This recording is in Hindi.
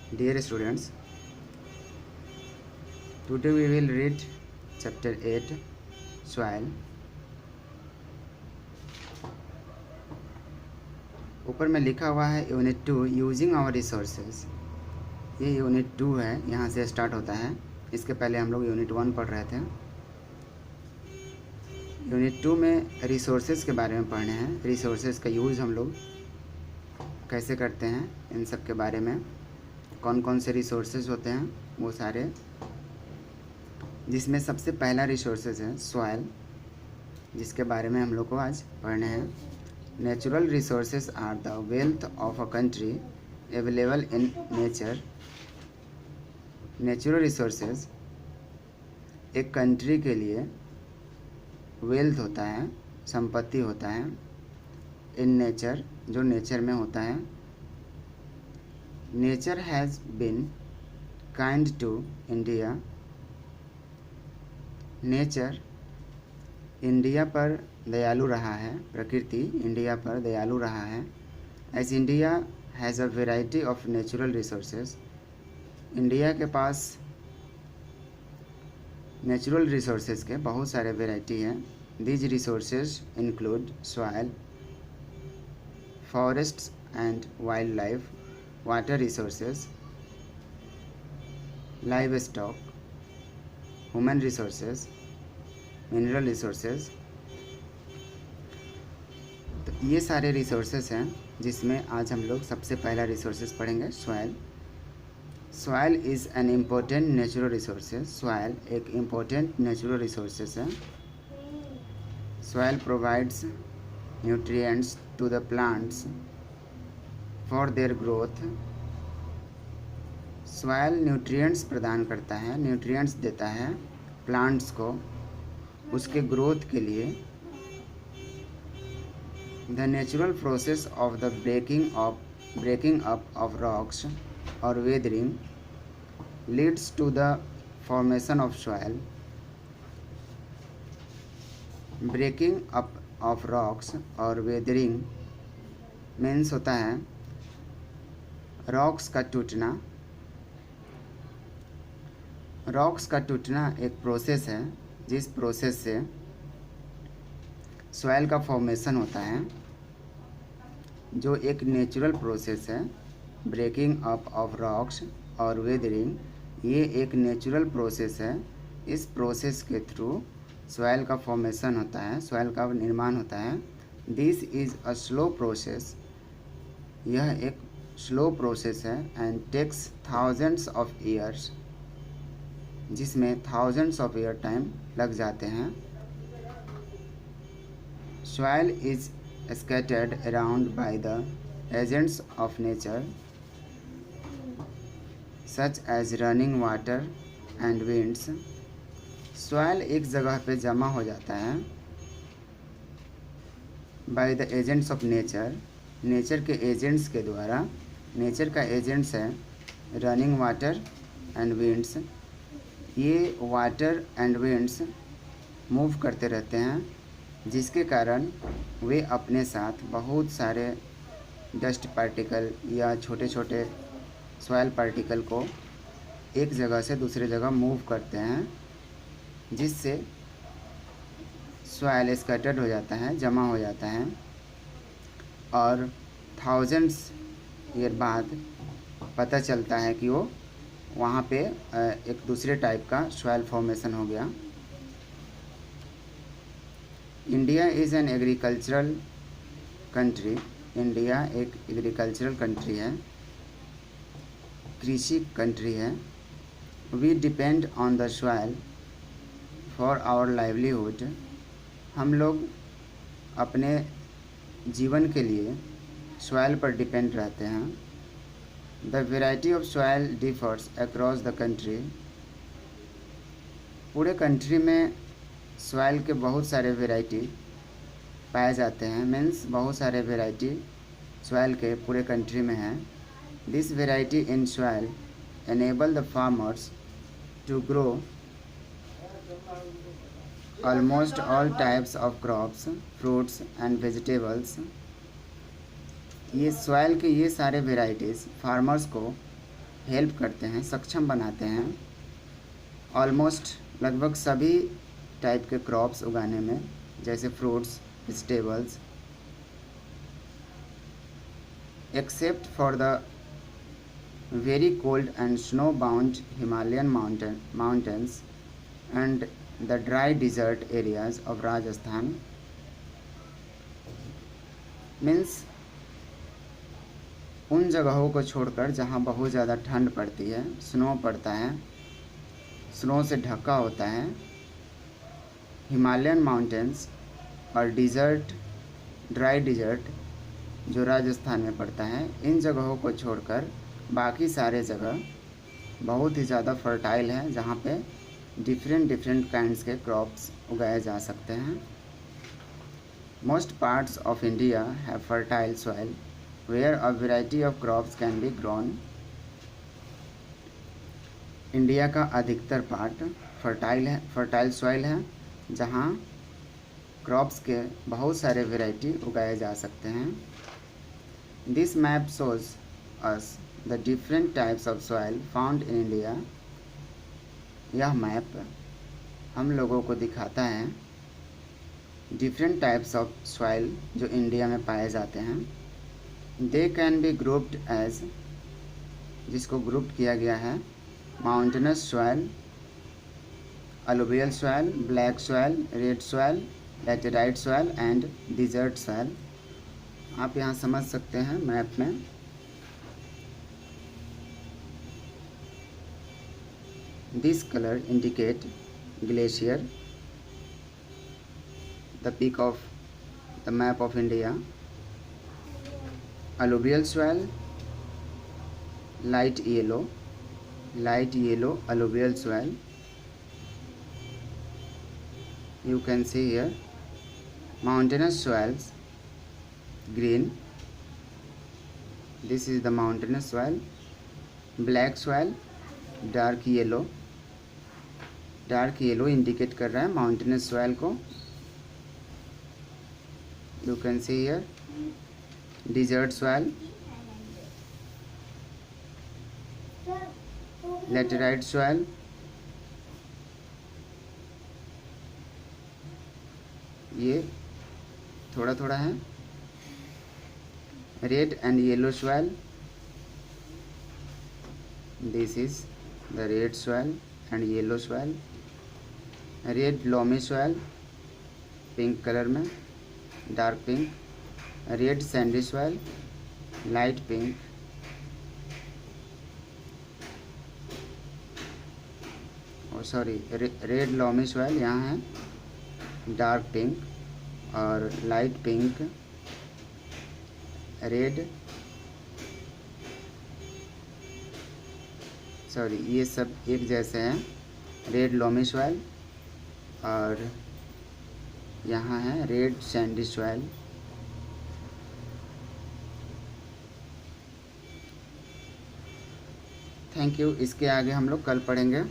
Dear students, today we will read chapter 8 soil. ऊपर में लिखा हुआ है यूनिट 2 यूजिंग आवर रिसोर्सेज। ये यूनिट 2 है, यहाँ से स्टार्ट होता है। इसके पहले हम लोग यूनिट 1 पढ़ रहे थे। यूनिट 2 में रिसोर्सेज के बारे में पढ़ने हैं। रिसोर्सेज का यूज़ हम लोग कैसे करते हैं, इन सब के बारे में, कौन कौन से रिसोर्सेज होते हैं वो सारे, जिसमें सबसे पहला रिसोर्सेज है सॉइल, जिसके बारे में हम लोग को आज पढ़ने हैं। Natural resources are the wealth of a country available in nature. Natural resources एक कंट्री के लिए वेल्थ होता है, संपत्ति होता है, इन नेचर, जो नेचर में होता है। Nature has been kind to India. Nature India पर दयालु रहा है, प्रकृति इंडिया पर दयालु रहा है। As India has a variety of natural resources. India के पास नेचुरल रिसोर्सेज के बहुत सारे वेराइटी हैं। These resources include soil, forests and wildlife, water resources, livestock, human resources, mineral resources. तो ये सारे रिसोर्सेज हैं, जिसमें आज हम लोग सबसे पहला रिसोर्सेज पढ़ेंगे soil. Soil is an important natural resources. Soil एक इम्पोर्टेंट नेचुरल रिसोर्सेज है। Soil provides nutrients to the plants for their growth. Soil nutrients प्रदान करता है, न्यूट्रिएंट्स देता है प्लांट्स को उसके ग्रोथ के लिए। The natural process of the breaking up of rocks और weathering leads to the formation of soil. Breaking up of rocks और वेदरिंग मीन्स होता है रॉक्स का टूटना। रॉक्स का टूटना एक प्रोसेस है, जिस प्रोसेस से सॉइल का फॉर्मेशन होता है, जो एक नेचुरल प्रोसेस है। ब्रेकिंग अप ऑफ रॉक्स और वेदरिंग ये एक नेचुरल प्रोसेस है। इस प्रोसेस के थ्रू सॉइल का फॉर्मेशन होता है, सॉइल का निर्माण होता है। This is a slow process. यह एक स्लो प्रोसेस है and takes thousands of years, जिसमें थाउजेंड्स ऑफ ईयर टाइम लग जाते हैं। Soil is scattered around by the agents of nature such as running water and winds. Soil एक जगह पे जमा हो जाता है by the agents of nature, nature के एजेंट्स के द्वारा। नेचर का एजेंट्स है रनिंग वाटर एंड विंड्स। ये वाटर एंड विंड्स मूव करते रहते हैं, जिसके कारण वे अपने साथ बहुत सारे डस्ट पार्टिकल या छोटे छोटे सॉइल पार्टिकल को एक जगह से दूसरे जगह मूव करते हैं, जिससे सॉइल स्कैटर्ड हो जाता है, जमा हो जाता है, और थाउजेंड्स ईयर बाद पता चलता है कि वो वहाँ पे एक दूसरे टाइप का सॉइल फॉर्मेशन हो गया। India is an agricultural country. India एक एग्रीकल्चरल कंट्री है, कृषि कंट्री है। We depend on the soil for our livelihood. हम लोग अपने जीवन के लिए सॉइल पर डिपेंड रहते हैं। The variety of soil differs across the country. पूरे कंट्री में सॉइल के बहुत सारे वेराइटी पाए जाते हैं, मीन्स बहुत सारे वेराइटी सॉइल के पूरे कंट्री में हैं। This variety in soil enable the farmers to grow almost all types of crops, fruits and vegetables. ये सॉइल के ये सारे वेराइटीज़ फार्मर्स को हेल्प करते हैं, सक्षम बनाते हैं ऑलमोस्ट लगभग सभी टाइप के क्रॉप्स उगाने में, जैसे fruits, vegetables, except for the very cold and snow bound Himalayan mountains and the dry desert areas of Rajasthan. Means उन जगहों को छोड़कर जहाँ बहुत ज़्यादा ठंड पड़ती है, स्नो पड़ता है, स्नो से ढका होता है, हिमालयन माउंटेन्स और डिज़र्ट, ड्राई डिज़र्ट जो राजस्थान में पड़ता है, इन जगहों को छोड़कर बाकी सारे जगह बहुत ही ज़्यादा फर्टाइल है, जहाँ पे डिफरेंट काइंड्स के क्रॉप्स उगाए जा सकते हैं। Most parts of India have fertile soil where a variety of crops can be grown। India का अधिकतर पार्ट फर्टाइल सॉइल है, जहाँ क्रॉप्स के बहुत सारे वैरायटी उगाए जा सकते हैं। This map shows us the different types of soil found in India. यह मैप हम लोगों को दिखाता है डिफरेंट टाइप्स ऑफ सॉइल जो इंडिया में पाए जाते हैं। They can be grouped as, जिसको ग्रुप किया गया है, mountainous soil, alluvial soil, black soil, red soil, laterite soil and desert soil. आप यहाँ समझ सकते हैं मैप में। This colour indicate glacier, the peak of the map of India. alluvial soil, light yellow alluvial soil, you can see here। mountainous soils, green, this is the mountainous soil। black soil, dark yellow indicate कर रहा है mountainous soil को, you can see here। desert soil, laterite soil, ये थोड़ा थोड़ा है। Red and yellow soil, this is the red soil and yellow soil। Red loamy soil, pink colour में, dark pink. Red sandy soil, light pink. और सॉरी, रेड लॉमी सॉइल यहाँ है, डार्क पिंक और लाइट पिंक। रेड, सॉरी, ये सब एक जैसे हैं। रेड लॉमी सॉइल और यहाँ है red sandy soil. Thank you. इसके आगे हम लोग कल पढ़ेंगे।